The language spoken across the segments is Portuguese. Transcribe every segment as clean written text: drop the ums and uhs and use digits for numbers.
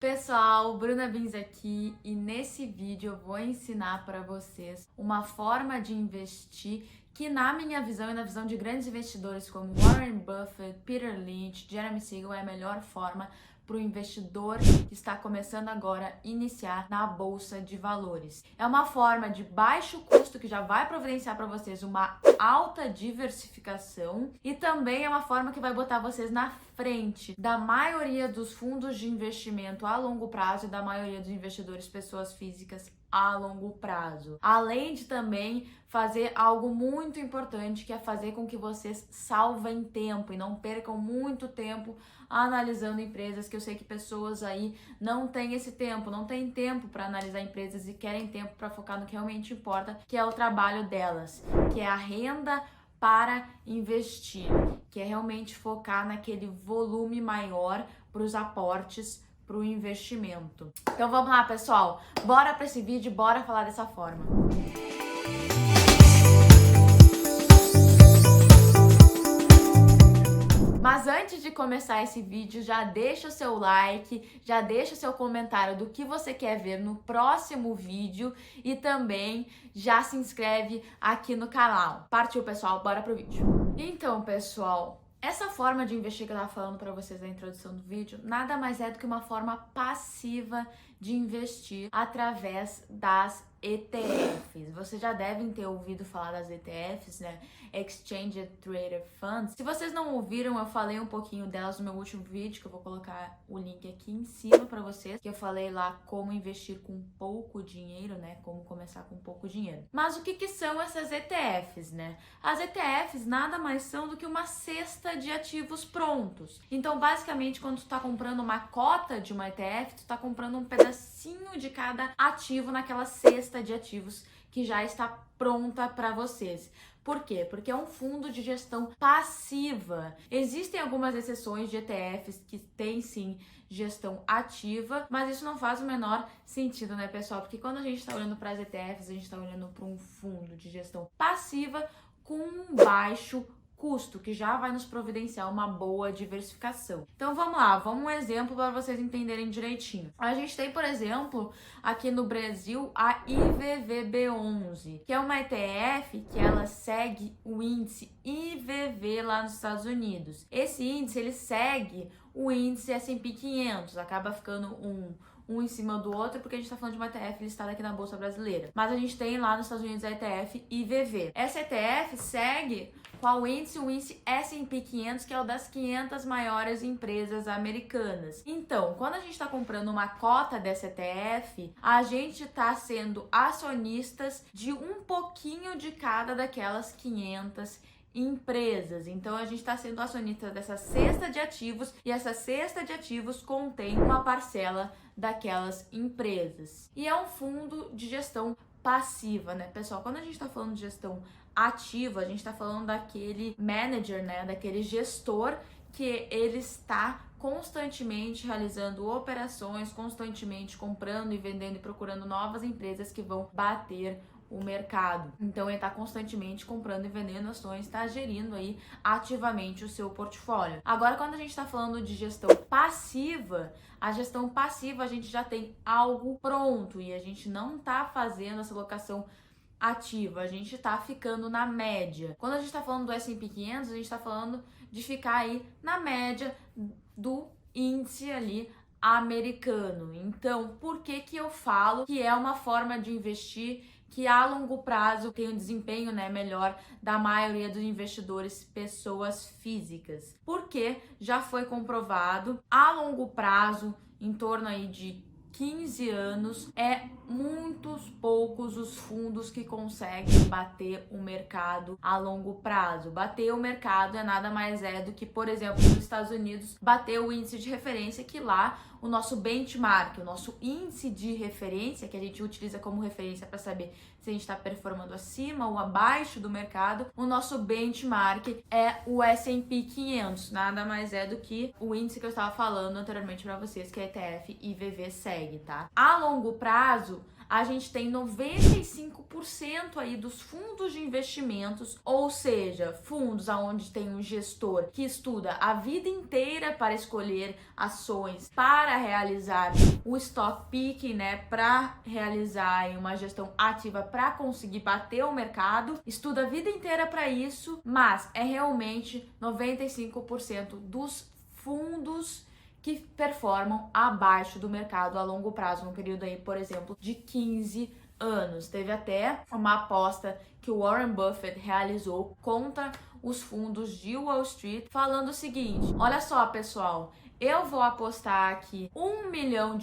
Pessoal, Bruna Bins aqui e nesse vídeo eu vou ensinar para vocês uma forma de investir que na minha visão e na visão de grandes investidores como Warren Buffett, Peter Lynch, Jeremy Siegel é a melhor forma para o investidor que está começando agora a iniciar na Bolsa de Valores. É uma forma de baixo custo que já vai providenciar para vocês uma alta diversificação e também é uma forma que vai botar vocês na frente da maioria dos fundos de investimento a longo prazo e da maioria dos investidores pessoas físicas a longo prazo. Além de também fazer algo muito importante, que é fazer com que vocês salvem tempo e não percam muito tempo analisando empresas, que eu sei que pessoas aí não têm esse tempo, não têm tempo para analisar empresas e querem tempo para focar no que realmente importa, que é o trabalho delas, que é a renda para investir, que é realmente focar naquele volume maior para os aportes para o investimento. Então vamos lá, pessoal, bora para esse vídeo, bora falar dessa forma. Mas antes de começar esse vídeo, já deixa o seu like, já deixa o seu comentário do que você quer ver no próximo vídeo e também já se inscreve aqui no canal. Partiu, pessoal, bora pro vídeo. Então, pessoal, essa forma de investir que eu tava falando para vocês na introdução do vídeo, nada mais é do que uma forma passiva de investir através das ETFs. Vocês já devem ter ouvido falar das ETFs, né? Exchange Traded Funds. Se vocês não ouviram, eu falei um pouquinho delas no meu último vídeo, que eu vou colocar o link aqui em cima para vocês, que eu falei lá como investir com pouco dinheiro, né? Como começar com pouco dinheiro. Mas o que são essas ETFs, né? As ETFs nada mais são do que uma cesta de ativos prontos. Então, basicamente, quando tu tá comprando uma cota de uma ETF, tu tá comprando um pedacinho de cada ativo naquela cesta de ativos que já está pronta para vocês. Por quê? Porque é um fundo de gestão passiva. Existem algumas exceções de ETFs que têm sim gestão ativa, mas isso não faz o menor sentido, né, pessoal? Porque quando a gente está olhando para as ETFs, a gente está olhando para um fundo de gestão passiva com um baixo custo, que já vai nos providenciar uma boa diversificação. Então vamos lá, vamos um exemplo para vocês entenderem direitinho. A gente tem, por exemplo, aqui no Brasil a IVVB11, que é uma ETF que ela segue o índice IVV lá nos Estados Unidos. Esse índice ele segue o índice S&P 500, acaba ficando um em cima do outro, porque a gente está falando de uma ETF listada aqui na Bolsa Brasileira. Mas a gente tem lá nos Estados Unidos a ETF IVV. Essa ETF segue qual índice? O índice S&P 500, que é o das 500 maiores empresas americanas. Então, quando a gente está comprando uma cota dessa ETF, a gente está sendo acionistas de um pouquinho de cada daquelas 500 empresas. Então a gente está sendo acionista dessa cesta de ativos e essa cesta de ativos contém uma parcela daquelas empresas. E é um fundo de gestão passiva, né, pessoal? Quando a gente está falando de gestão ativa, a gente está falando daquele manager, né, daquele gestor que ele está constantemente realizando operações, constantemente comprando e vendendo e procurando novas empresas que vão bater o mercado. Então ele está constantemente comprando e vendendo ações, está gerindo aí ativamente o seu portfólio. Agora, quando a gente está falando de gestão passiva, a gestão passiva a gente já tem algo pronto e a gente não está fazendo essa alocação ativa, a gente está ficando na média. Quando a gente está falando do S&P 500, a gente está falando de ficar aí na média do índice ali americano. Então, por que eu falo que é uma forma de investir que a longo prazo tem um desempenho, né, melhor da maioria dos investidores pessoas físicas? Porque já foi comprovado a longo prazo, em torno aí de 15 anos, é muitos poucos os fundos que conseguem bater o mercado a longo prazo. Bater o mercado é nada mais do que, por exemplo, nos Estados Unidos, bater o índice de referência, que lá o nosso benchmark, o nosso índice de referência, que a gente utiliza como referência para saber se a gente está performando acima ou abaixo do mercado, o nosso benchmark é o S&P 500, nada mais do que o índice que eu estava falando anteriormente para vocês, que é ETF IVV segue, tá? A longo prazo, a gente tem 95% aí dos fundos de investimentos, ou seja, fundos onde tem um gestor que estuda a vida inteira para escolher ações para para realizar o stock picking, né, para realizar aí uma gestão ativa para conseguir bater o mercado, estuda a vida inteira para isso, mas é realmente 95% dos fundos que performam abaixo do mercado a longo prazo, num período aí, por exemplo, de 15 anos. Teve até uma aposta que o Warren Buffett realizou contra os fundos de Wall Street, falando o seguinte: olha só, pessoal, eu vou apostar aqui $1 milhão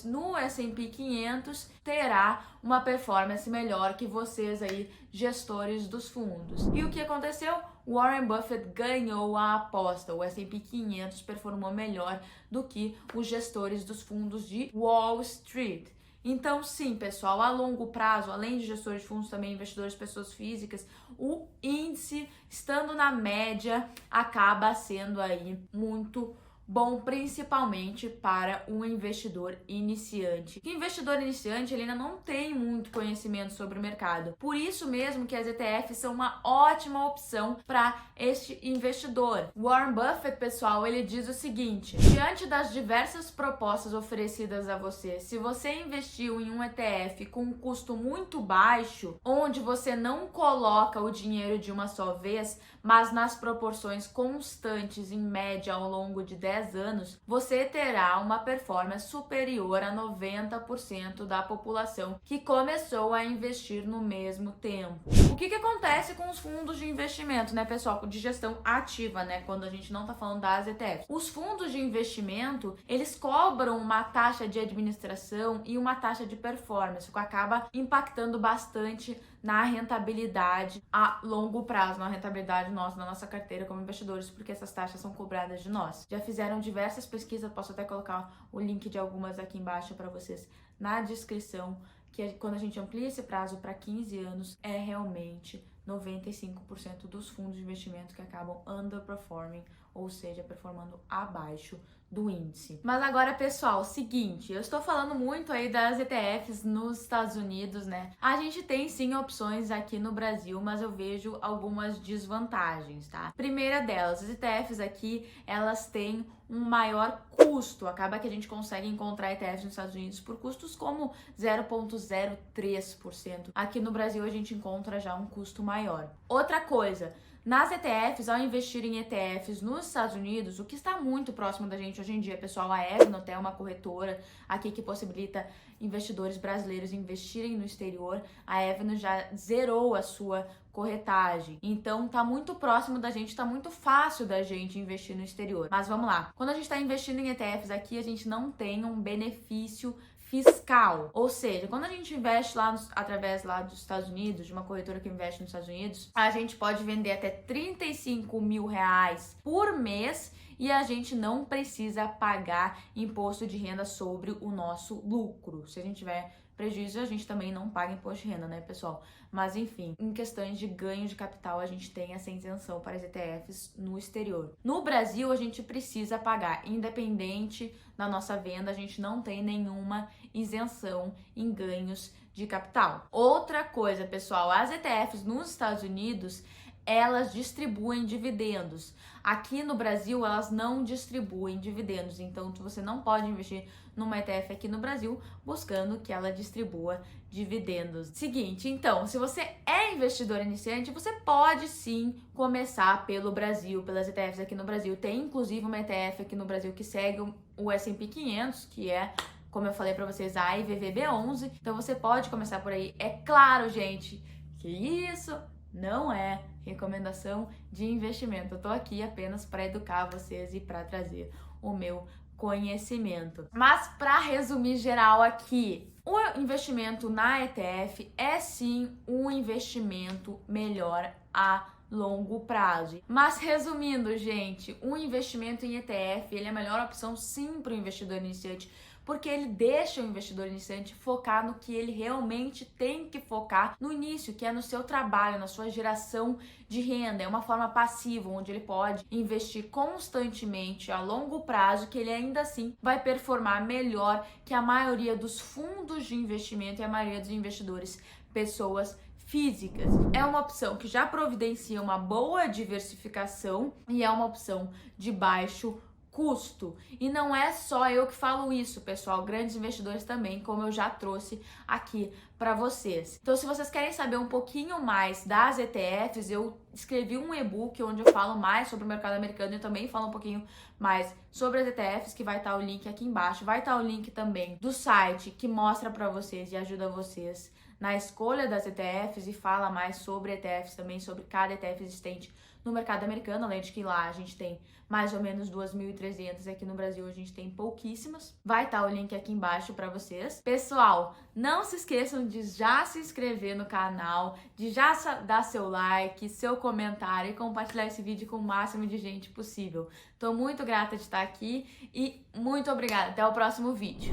no S&P 500, terá uma performance melhor que vocês aí, gestores dos fundos. E o que aconteceu? Warren Buffett ganhou a aposta. O S&P 500 performou melhor do que os gestores dos fundos de Wall Street. Então, sim, pessoal, a longo prazo, além de gestores de fundos, também investidores, pessoas físicas, o índice, estando na média, acaba sendo aí muito bom, principalmente para um investidor iniciante. O investidor iniciante, ele ainda não tem muito conhecimento sobre o mercado. Por isso mesmo que as ETFs são uma ótima opção para este investidor. Warren Buffett, pessoal, ele diz o seguinte: diante das diversas propostas oferecidas a você, se você investiu em um ETF com um custo muito baixo, onde você não coloca o dinheiro de uma só vez, mas nas proporções constantes, em média, ao longo de 10 anos, você terá uma performance superior a 90% da população que começou a investir no mesmo tempo. O que acontece com os fundos de investimento, né, pessoal? De gestão ativa, né? Quando a gente não tá falando das ETFs. Os fundos de investimento, eles cobram uma taxa de administração e uma taxa de performance, o que acaba impactando bastante na rentabilidade a longo prazo, na rentabilidade nossa, na nossa carteira como investidores, porque essas taxas são cobradas de nós. Já fizeram diversas pesquisas, posso até colocar o link de algumas aqui embaixo para vocês na descrição, que quando a gente amplia esse prazo para 15 anos, é realmente 95% dos fundos de investimento que acabam underperforming, ou seja, performando abaixo do índice. Mas agora, pessoal, seguinte, eu estou falando muito aí das ETFs nos Estados Unidos, né? A gente tem sim opções aqui no Brasil, mas eu vejo algumas desvantagens, tá? Primeira delas, as ETFs aqui, elas têm um maior custo. Acaba que a gente consegue encontrar ETFs nos Estados Unidos por custos como 0,03%. Aqui no Brasil a gente encontra já um custo maior. Outra coisa, nas ETFs, ao investir em ETFs nos Estados Unidos, o que está muito próximo da gente hoje em dia, pessoal, a Evernote é uma corretora aqui que possibilita investidores brasileiros investirem no exterior. A Evernote já zerou a sua corretagem. Então tá muito próximo da gente, tá muito fácil da gente investir no exterior. Mas vamos lá. Quando a gente está investindo em ETFs aqui, a gente não tem um benefício fiscal, ou seja, quando a gente investe lá através lá dos Estados Unidos, de uma corretora que investe nos Estados Unidos, a gente pode vender até R$35 mil por mês e a gente não precisa pagar imposto de renda sobre o nosso lucro. Se a gente tiver prejuízo, a gente também não paga imposto de renda, né, pessoal? Mas enfim, em questões de ganho de capital, a gente tem essa isenção para as ETFs no exterior. No Brasil, a gente precisa pagar, independente da nossa venda, a gente não tem nenhuma isenção em ganhos de capital. Outra coisa, pessoal, as ETFs nos Estados Unidos, elas distribuem dividendos. Aqui no Brasil, elas não distribuem dividendos, então você não pode investir numa ETF aqui no Brasil buscando que ela distribua dividendos. Seguinte, então, se você é investidor iniciante, você pode sim começar pelo Brasil, pelas ETFs aqui no Brasil. Tem inclusive uma ETF aqui no Brasil que segue o S&P 500, que é, como eu falei para vocês, a IVVB11. Então você pode começar por aí. É claro, gente, que isso não é recomendação de investimento. Eu tô aqui apenas para educar vocês e para trazer o meu conhecimento. Mas para resumir geral aqui, o investimento na ETF é sim um investimento melhor a longo prazo. Mas resumindo, gente, um investimento em ETF, ele é a melhor opção sim para o investidor iniciante, porque ele deixa o investidor iniciante focar no que ele realmente tem que focar no início, que é no seu trabalho, na sua geração de renda. É uma forma passiva, onde ele pode investir constantemente a longo prazo, que ele ainda assim vai performar melhor que a maioria dos fundos de investimento e a maioria dos investidores, pessoas físicas. É uma opção que já providencia uma boa diversificação e é uma opção de baixo custo. E não é só eu que falo isso, pessoal, grandes investidores também, como eu já trouxe aqui para vocês. Então, se vocês querem saber um pouquinho mais das ETFs, eu escrevi um e-book onde eu falo mais sobre o mercado americano e também falo um pouquinho mais sobre as ETFs, que vai estar o link aqui embaixo. Vai estar o link também do site que mostra para vocês e ajuda vocês na escolha das ETFs e fala mais sobre ETFs também, sobre cada ETF existente no mercado americano, além de que lá a gente tem mais ou menos 2.300, aqui no Brasil a gente tem pouquíssimas. Vai estar o link aqui embaixo para vocês. Pessoal, não se esqueçam de já se inscrever no canal, de já dar seu like, seu comentário e compartilhar esse vídeo com o máximo de gente possível. Tô muito grata de estar aqui e muito obrigada. Até o próximo vídeo.